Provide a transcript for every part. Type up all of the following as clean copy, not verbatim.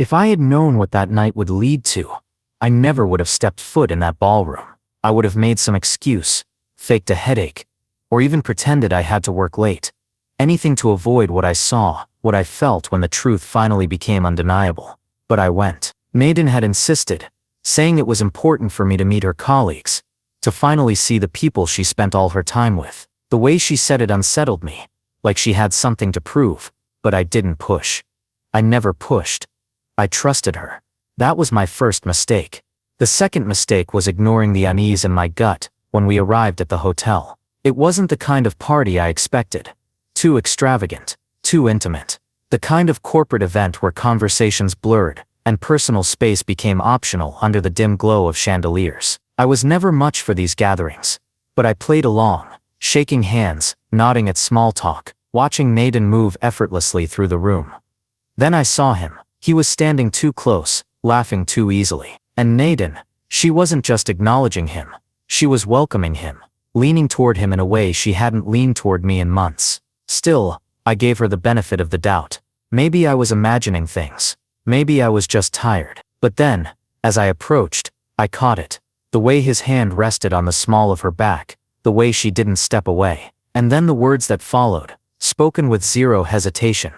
If I had known what that night would lead to, I never would have stepped foot in that ballroom. I would have made some excuse, faked a headache, or even pretended I had to work late. Anything to avoid what I saw, what I felt when the truth finally became undeniable. But I went. Naden had insisted, saying it was important for me to meet her colleagues, to finally see the people she spent all her time with. The way she said it unsettled me, like she had something to prove, but I didn't push. I never pushed. I trusted her. That was my first mistake. The second mistake was ignoring the unease in my gut when we arrived at the hotel. It wasn't the kind of party I expected. Too extravagant, too intimate. The kind of corporate event where conversations blurred and personal space became optional under the dim glow of chandeliers. I was never much for these gatherings, but I played along, shaking hands, nodding at small talk, watching Naden move effortlessly through the room. Then I saw him. He was standing too close, laughing too easily. And Naden, she wasn't just acknowledging him, she was welcoming him, leaning toward him in a way she hadn't leaned toward me in months. Still, I gave her the benefit of the doubt. Maybe I was imagining things. Maybe I was just tired. But then, as I approached, I caught it. The way his hand rested on the small of her back, the way she didn't step away. And then the words that followed, spoken with zero hesitation.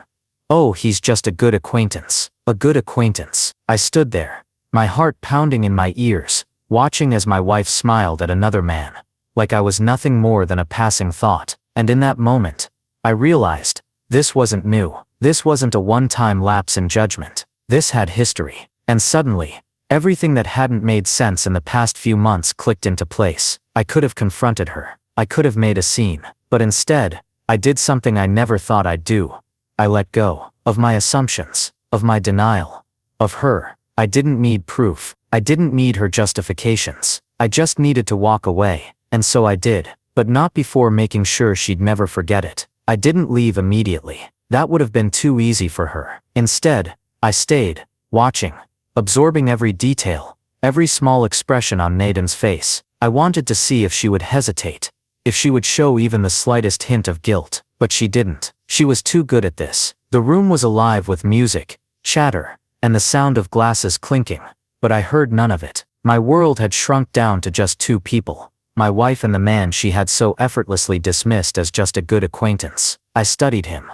"Oh, he's just a good acquaintance. A good acquaintance." I stood there, my heart pounding in my ears, watching as my wife smiled at another man, like I was nothing more than a passing thought. And in that moment, I realized, this wasn't new. This wasn't a one-time lapse in judgment. This had history. And suddenly, everything that hadn't made sense in the past few months clicked into place. I could have confronted her. I could have made a scene. But instead, I did something I never thought I'd do. I let go of my assumptions, of my denial, of her. I didn't need proof. I didn't need her justifications. I just needed to walk away. And so I did, but not before making sure she'd never forget it. I didn't leave immediately. That would have been too easy for her. Instead, I stayed, watching, absorbing every detail, every small expression on Naden's face. I wanted to see if she would hesitate, if she would show even the slightest hint of guilt. But she didn't. She was too good at this. The room was alive with music, chatter, and the sound of glasses clinking, but I heard none of it. My world had shrunk down to just two people, my wife and the man she had so effortlessly dismissed as just a good acquaintance. I studied him.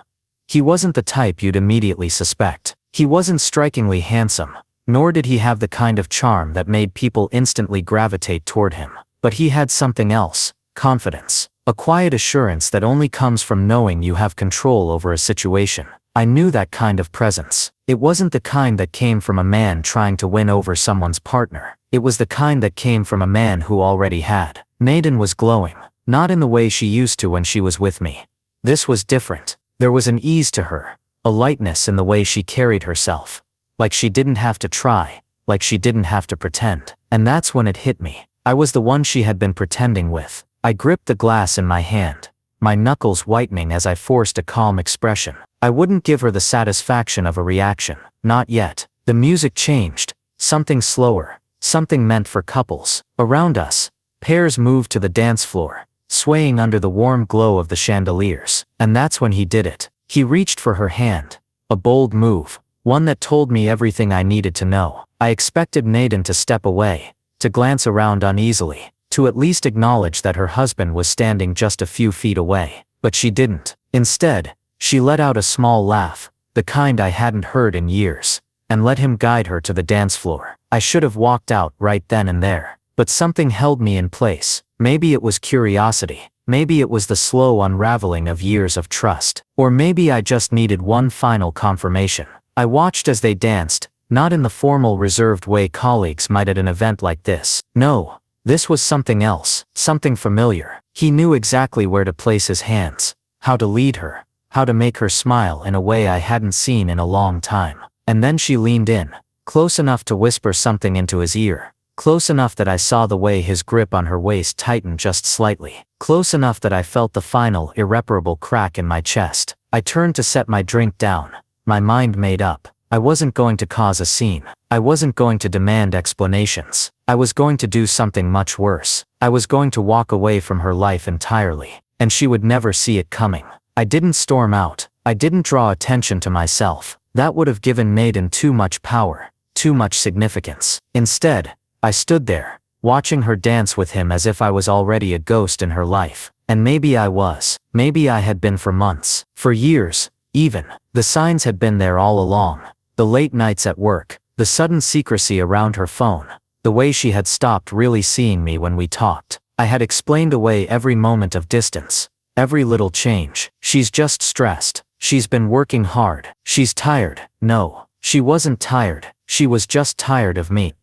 He wasn't the type you'd immediately suspect. He wasn't strikingly handsome, nor did he have the kind of charm that made people instantly gravitate toward him. But he had something else, confidence. A quiet assurance that only comes from knowing you have control over a situation. I knew that kind of presence. It wasn't the kind that came from a man trying to win over someone's partner. It was the kind that came from a man who already had. Naden was glowing, not in the way she used to when she was with me. This was different. There was an ease to her, a lightness in the way she carried herself. Like she didn't have to try, like she didn't have to pretend. And that's when it hit me. I was the one she had been pretending with. I gripped the glass in my hand, my knuckles whitening as I forced a calm expression. I wouldn't give her the satisfaction of a reaction. Not yet. The music changed. Something slower. Something meant for couples. Around us, pairs moved to the dance floor, swaying under the warm glow of the chandeliers. And that's when he did it. He reached for her hand. A bold move. One that told me everything I needed to know. I expected Naden to step away, to glance around uneasily, to at least acknowledge that her husband was standing just a few feet away. But she didn't. Instead, she let out a small laugh, the kind I hadn't heard in years, and let him guide her to the dance floor. I should have walked out right then and there, but something held me in place. Maybe it was curiosity. Maybe it was the slow unraveling of years of trust. Or maybe I just needed one final confirmation. I watched as they danced, not in the formal reserved way colleagues might at an event like this. No. This was something else, something familiar. He knew exactly where to place his hands, how to lead her, how to make her smile in a way I hadn't seen in a long time. And then she leaned in, close enough to whisper something into his ear, close enough that I saw the way his grip on her waist tightened just slightly, close enough that I felt the final, irreparable crack in my chest. I turned to set my drink down, my mind made up. I wasn't going to cause a scene. I wasn't going to demand explanations. I was going to do something much worse. I was going to walk away from her life entirely, and she would never see it coming. I didn't storm out. I didn't draw attention to myself. That would have given Naden too much power, too much significance. Instead, I stood there, watching her dance with him as if I was already a ghost in her life. And maybe I was. Maybe I had been for months, for years, even. The signs had been there all along. The late nights at work, the sudden secrecy around her phone, the way she had stopped really seeing me when we talked. I had explained away every moment of distance, every little change. She's just stressed. She's been working hard. She's tired. No, she wasn't tired. She was just tired of me.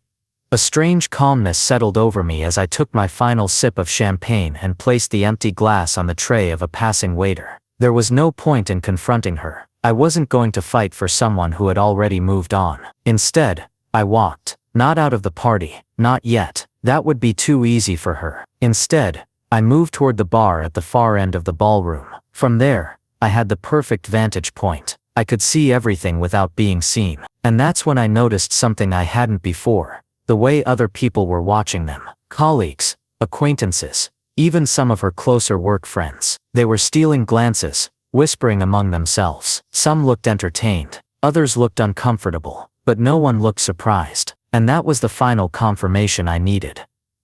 A strange calmness settled over me as I took my final sip of champagne and placed the empty glass on the tray of a passing waiter. There was no point in confronting her. I wasn't going to fight for someone who had already moved on. Instead, I walked. Not out of the party. Not yet. That would be too easy for her. Instead, I moved toward the bar at the far end of the ballroom. From there, I had the perfect vantage point. I could see everything without being seen. And that's when I noticed something I hadn't before. The way other people were watching them. Colleagues, acquaintances, even some of her closer work friends. They were stealing glances, whispering among themselves. Some looked entertained. Others looked uncomfortable. But no one looked surprised. And that was the final confirmation I needed.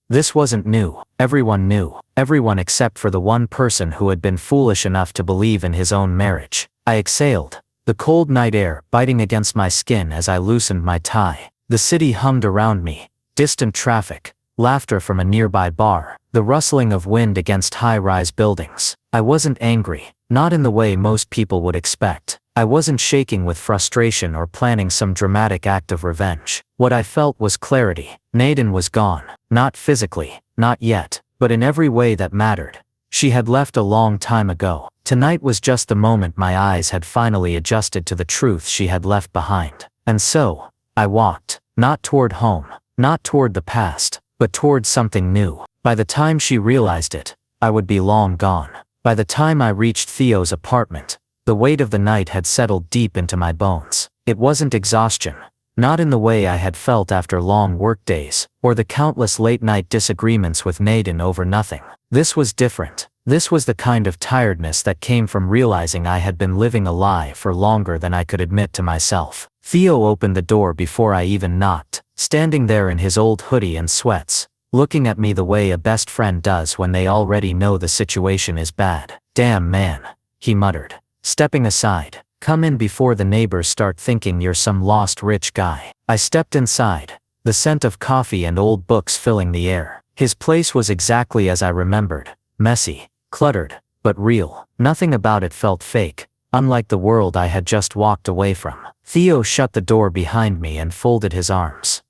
This wasn't new. Everyone knew. Everyone except for the one person who had been foolish enough to believe in his own marriage. I exhaled, the cold night air biting against my skin as I loosened my tie. The city hummed around me. Distant traffic, laughter from a nearby bar, the rustling of wind against high-rise buildings. I wasn't angry, not in the way most people would expect. I wasn't shaking with frustration or planning some dramatic act of revenge. What I felt was clarity. Naden was gone. Not physically, not yet, but in every way that mattered. She had left a long time ago. Tonight was just the moment my eyes had finally adjusted to the truth she had left behind. And so, I walked, not toward home, not toward the past, but toward something new. By the time she realized it, I would be long gone. By the time I reached Theo's apartment, the weight of the night had settled deep into my bones. It wasn't exhaustion, not in the way I had felt after long workdays, or the countless late-night disagreements with Naden over nothing. This was different. This was the kind of tiredness that came from realizing I had been living a lie for longer than I could admit to myself. Theo opened the door before I even knocked, standing there in his old hoodie and sweats, looking at me the way a best friend does when they already know the situation is bad. "Damn man," he muttered, stepping aside. "Come in before the neighbors start thinking you're some lost rich guy." I stepped inside, the scent of coffee and old books filling the air. His place was exactly as I remembered, messy, cluttered, but real. Nothing about it felt fake, unlike the world I had just walked away from. Theo shut the door behind me and folded his arms.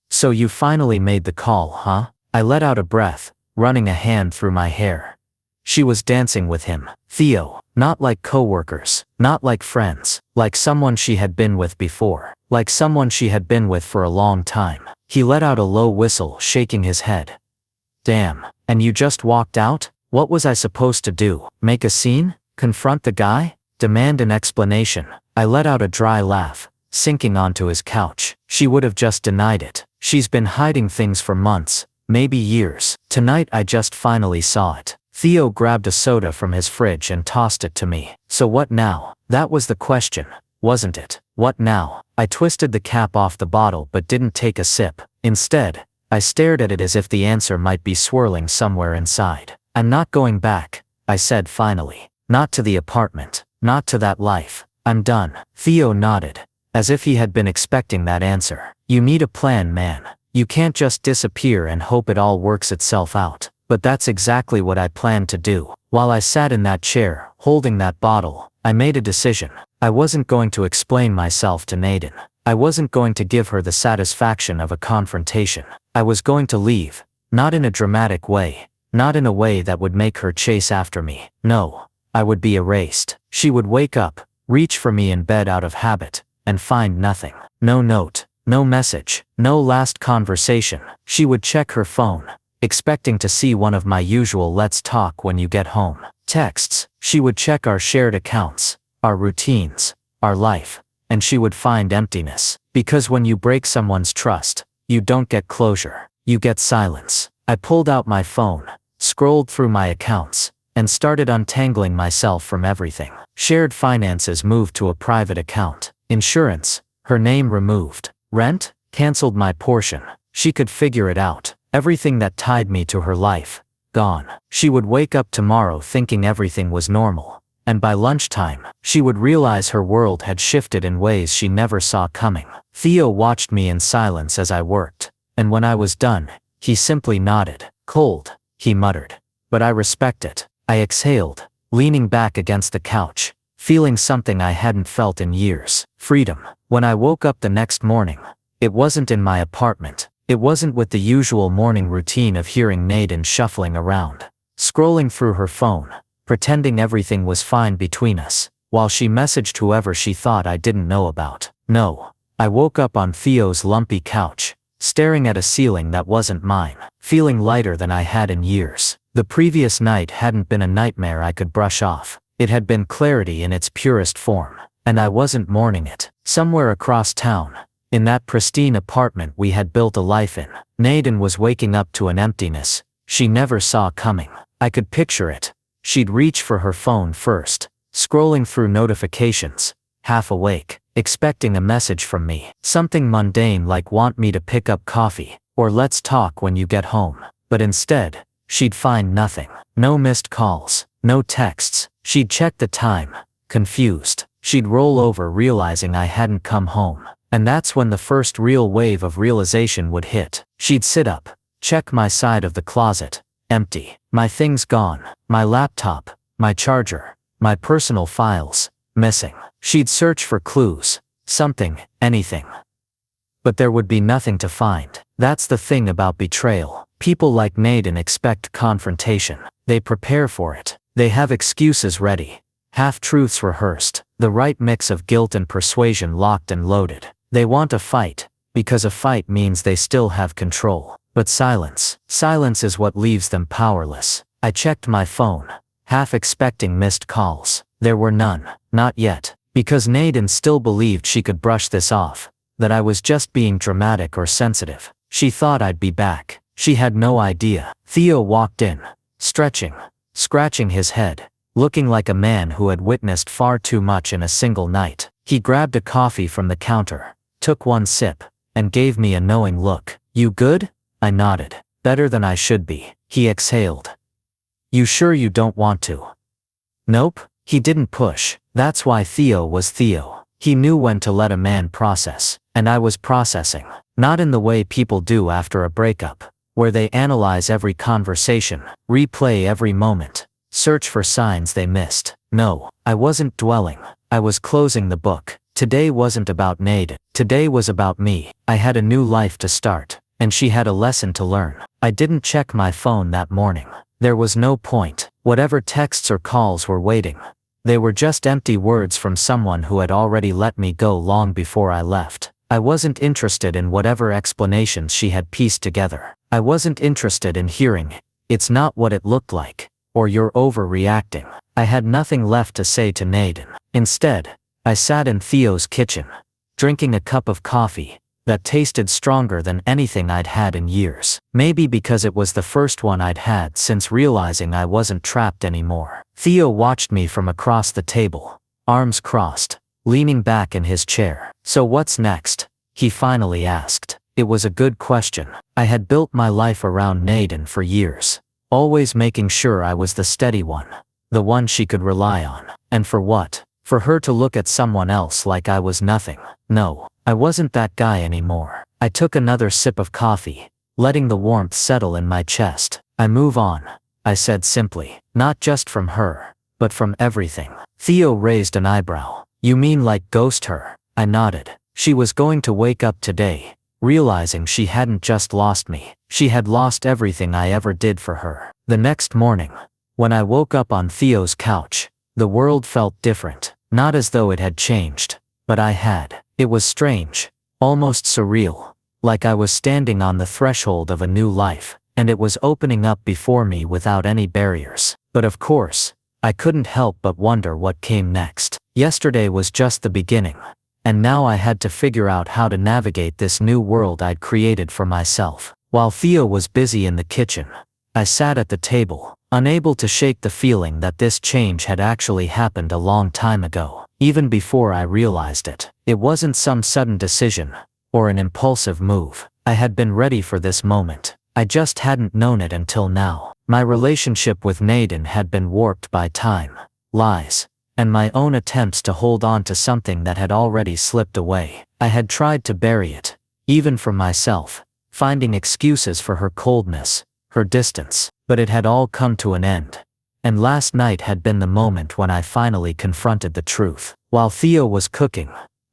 "So you finally made the call, huh?" I let out a breath, running a hand through my hair. She was dancing with him. Theo, not like co-workers, not like friends, like someone she had been with before, like someone she had been with for a long time. He let out a low whistle, shaking his head. "Damn, and you just walked out? What was I supposed to do? Make a scene? Confront the guy? Demand an explanation?" I let out a dry laugh, sinking onto his couch. She would have just denied it. She's been hiding things for months, maybe years. Tonight I just finally saw it. Theo grabbed a soda from his fridge and tossed it to me. "So what now?" That was the question, wasn't it? What now? I twisted the cap off the bottle but didn't take a sip. Instead, I stared at it as if the answer might be swirling somewhere inside. "I'm not going back," I said finally. "Not to the apartment. Not to that life. I'm done." Theo nodded, as if he had been expecting that answer. "You need a plan, man. You can't just disappear and hope it all works itself out." But that's exactly what I planned to do. While I sat in that chair, holding that bottle, I made a decision. I wasn't going to explain myself to Naden. I wasn't going to give her the satisfaction of a confrontation. I was going to leave, not in a dramatic way, not in a way that would make her chase after me. No, I would be erased. She would wake up, reach for me in bed out of habit, and find nothing. No note, no message, no last conversation. She would check her phone, expecting to see one of my usual "let's talk when you get home" texts. She would check our shared accounts, our routines, our life, and she would find emptiness. Because when you break someone's trust, you don't get closure, you get silence. I pulled out my phone, scrolled through my accounts, and started untangling myself from everything. Shared finances moved to a private account. Insurance, her name removed. Rent, cancelled my portion. She could figure it out. Everything that tied me to her life, gone. She would wake up tomorrow thinking everything was normal. And by lunchtime, she would realize her world had shifted in ways she never saw coming. Theo watched me in silence as I worked. And when I was done, he simply nodded. Cold, he muttered. But I respect it. I exhaled, leaning back against the couch, feeling something I hadn't felt in years. Freedom. When I woke up the next morning, it wasn't in my apartment. It wasn't with the usual morning routine of hearing Nadine shuffling around, scrolling through her phone, pretending everything was fine between us, while she messaged whoever she thought I didn't know about. No. I woke up on Theo's lumpy couch, staring at a ceiling that wasn't mine, feeling lighter than I had in years. The previous night hadn't been a nightmare I could brush off. It had been clarity in its purest form, and I wasn't mourning it. Somewhere across town, in that pristine apartment we had built a life in, Nadine was waking up to an emptiness she never saw coming. I could picture it. She'd reach for her phone first, scrolling through notifications, half awake, expecting a message from me. Something mundane like want me to pick up coffee, or let's talk when you get home. But instead, she'd find nothing. No missed calls, no texts. She'd check the time, confused. She'd roll over realizing I hadn't come home. And that's when the first real wave of realization would hit. She'd sit up, check my side of the closet. Empty. My things gone. My laptop, my charger, my personal files, missing. She'd search for clues, something, anything. But there would be nothing to find. That's the thing about betrayal. People like Nadine expect confrontation. They prepare for it. They have excuses ready, half-truths rehearsed, the right mix of guilt and persuasion locked and loaded. They want a fight, because a fight means they still have control. But silence is what leaves them powerless. I checked my phone, half expecting missed calls. There were none, not yet, because Nadine still believed she could brush this off, that I was just being dramatic or sensitive. She thought I'd be back. She had no idea. Theo walked in, stretching, scratching his head, looking like a man who had witnessed far too much in a single night. He grabbed a coffee from the counter, took one sip, and gave me a knowing look. You good? I nodded. Better than I should be. He exhaled. You sure you don't want to? Nope. He didn't push. That's why Theo was Theo. He knew when to let a man process, and I was processing. Not in the way people do after a breakup, where they analyze every conversation, replay every moment, search for signs they missed. No, I wasn't dwelling. I was closing the book. Today wasn't about Nadine. Today was about me. I had a new life to start, and she had a lesson to learn. I didn't check my phone that morning. There was no point. Whatever texts or calls were waiting. They were just empty words from someone who had already let me go long before I left. I wasn't interested in whatever explanations she had pieced together. I wasn't interested in hearing, "It's not what it looked like," or "You're overreacting." I had nothing left to say to Nadine. Instead, I sat in Theo's kitchen, drinking a cup of coffee that tasted stronger than anything I'd had in years. Maybe because it was the first one I'd had since realizing I wasn't trapped anymore. Theo watched me from across the table, arms crossed, leaning back in his chair. So what's next? He finally asked. It was a good question. I had built my life around Nadine for years, always making sure I was the steady one, the one she could rely on. And for what? For her to look at someone else like I was nothing. No, I wasn't that guy anymore. I took another sip of coffee, letting the warmth settle in my chest. I move on, I said simply. Not just from her, but from everything. Theo raised an eyebrow. You mean like ghost her? I nodded. She was going to wake up today, realizing she hadn't just lost me. She had lost everything I ever did for her. The next morning, when I woke up on Theo's couch, the world felt different. Not as though it had changed, but I had. It was strange, almost surreal, like I was standing on the threshold of a new life, and it was opening up before me without any barriers. But of course, I couldn't help but wonder what came next. Yesterday was just the beginning, and now I had to figure out how to navigate this new world I'd created for myself. While Theo was busy in the kitchen, I sat at the table, unable to shake the feeling that this change had actually happened a long time ago. even before I realized it. It wasn't some sudden decision, or an impulsive move. I had been ready for this moment. I just hadn't known it until now. My relationship with Naden had been warped by time, lies, and my own attempts to hold on to something that had already slipped away. I had tried to bury it, even from myself, finding excuses for her coldness, her distance, but it had all come to an end. And last night had been the moment when I finally confronted the truth. While Theo was cooking,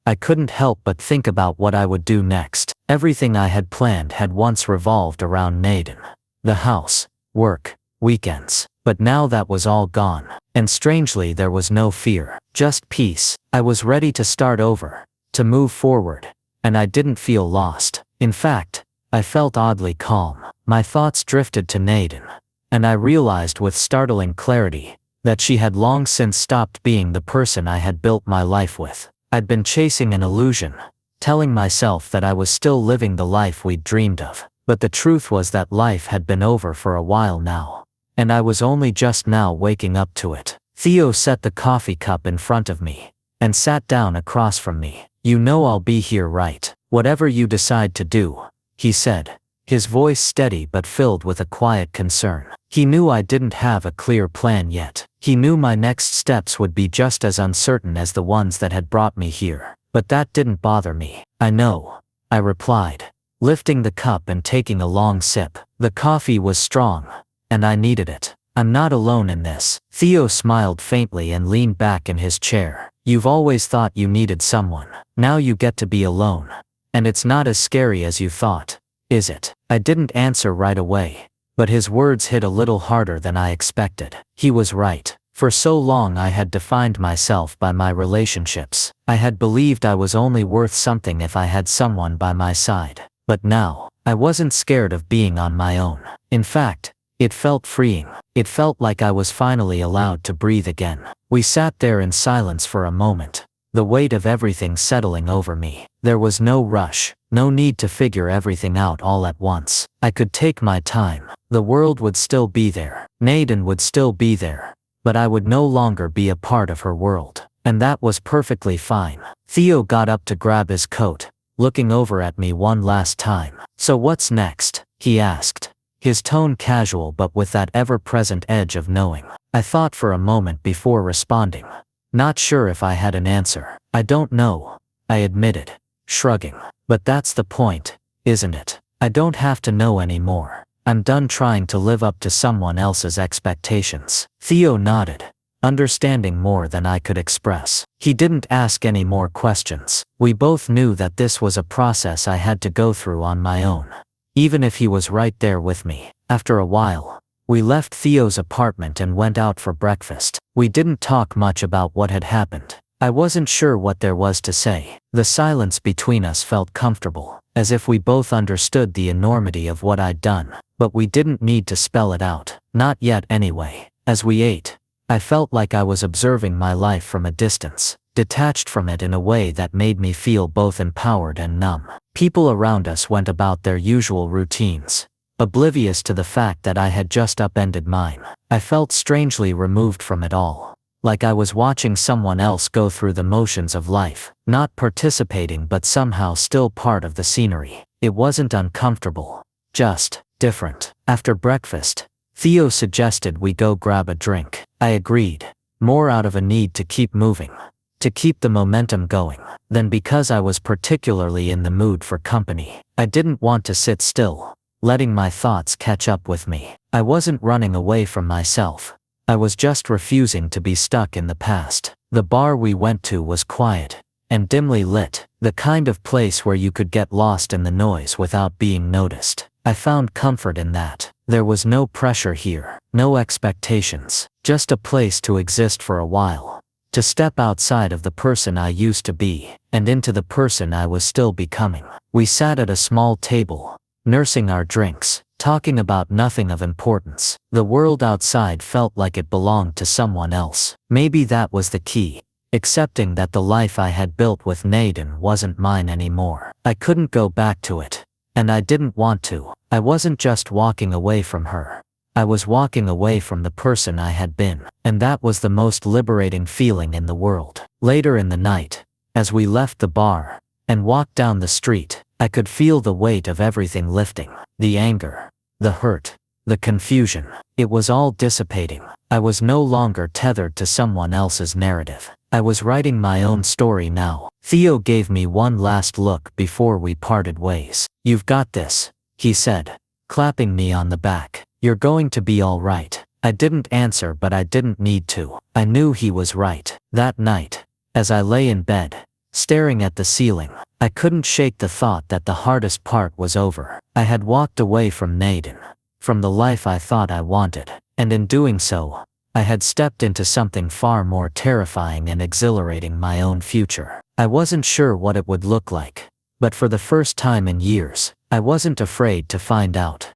I couldn't help but think about what I would do next. Everything I had planned had once revolved around Naden. The house, work, weekends. But now that was all gone. And strangely there was no fear, just peace. I was ready to start over, to move forward, and I didn't feel lost. In fact, I felt oddly calm. My thoughts drifted to Naden, and I realized with startling clarity that she had long since stopped being the person I had built my life with. I'd been chasing an illusion, telling myself that I was still living the life we'd dreamed of. But the truth was that life had been over for a while now, and I was only just now waking up to it. Theo set the coffee cup in front of me, and sat down across from me. "You know I'll be here, right? Whatever you decide to do," he said, his voice steady but filled with a quiet concern. He knew I didn't have a clear plan yet. He knew my next steps would be just as uncertain as the ones that had brought me here. But that didn't bother me. "I know," I replied, lifting the cup and taking a long sip. The coffee was strong, and I needed it. "I'm not alone in this." Theo smiled faintly and leaned back in his chair. "You've always thought you needed someone. Now you get to be alone. And it's not as scary as you thought, is it?" I didn't answer right away, but his words hit a little harder than I expected. He was right. For so long I had defined myself by my relationships. I had believed I was only worth something if I had someone by my side. But now, I wasn't scared of being on my own. In fact, it felt freeing. It felt like I was finally allowed to breathe again. We sat there in silence for a moment, the weight of everything settling over me. There was no rush, no need to figure everything out all at once. I could take my time. The world would still be there. Naden would still be there. But I would no longer be a part of her world. And that was perfectly fine. Theo got up to grab his coat, looking over at me one last time. "So what's next?" he asked, his tone casual but with that ever-present edge of knowing. I thought for a moment before responding, not sure if I had an answer. "I don't know," I admitted, shrugging. "But that's the point, isn't it? I don't have to know anymore. I'm done trying to live up to someone else's expectations." Theo nodded, understanding more than I could express. He didn't ask any more questions. We both knew that this was a process I had to go through on my own, even if he was right there with me. After a while, we left Theo's apartment and went out for breakfast. We didn't talk much about what had happened. I wasn't sure what there was to say. The silence between us felt comfortable, as if we both understood the enormity of what I'd done. But we didn't need to spell it out. Not yet anyway. As we ate, I felt like I was observing my life from a distance, detached from it in a way that made me feel both empowered and numb. People around us went about their usual routines, oblivious to the fact that I had just upended mine. I felt strangely removed from it all, like I was watching someone else go through the motions of life, not participating but somehow still part of the scenery. It wasn't uncomfortable, just different. After breakfast, Theo suggested we go grab a drink. I agreed, more out of a need to keep moving, to keep the momentum going, than because I was particularly in the mood for company. I didn't want to sit still, letting my thoughts catch up with me. I wasn't running away from myself. I was just refusing to be stuck in the past. The bar we went to was quiet and dimly lit, the kind of place where you could get lost in the noise without being noticed. I found comfort in that. There was no pressure here, no expectations, just a place to exist for a while, to step outside of the person I used to be, and into the person I was still becoming. We sat at a small table, nursing our drinks, talking about nothing of importance. The world outside felt like it belonged to someone else. Maybe that was the key, accepting that the life I had built with Naden wasn't mine anymore. I couldn't go back to it, and I didn't want to. I wasn't just walking away from her. I was walking away from the person I had been, and that was the most liberating feeling in the world. Later in the night, as we left the bar and walked down the street, I could feel the weight of everything lifting. The anger, the hurt, the confusion. It was all dissipating. I was no longer tethered to someone else's narrative. I was writing my own story now. Theo gave me one last look before we parted ways. "You've got this," he said, clapping me on the back. "You're going to be all right." I didn't answer, but I didn't need to. I knew he was right. That night, as I lay in bed, staring at the ceiling, I couldn't shake the thought that the hardest part was over. I had walked away from Naden, from the life I thought I wanted, and in doing so, I had stepped into something far more terrifying and exhilarating: my own future. I wasn't sure what it would look like, but for the first time in years, I wasn't afraid to find out.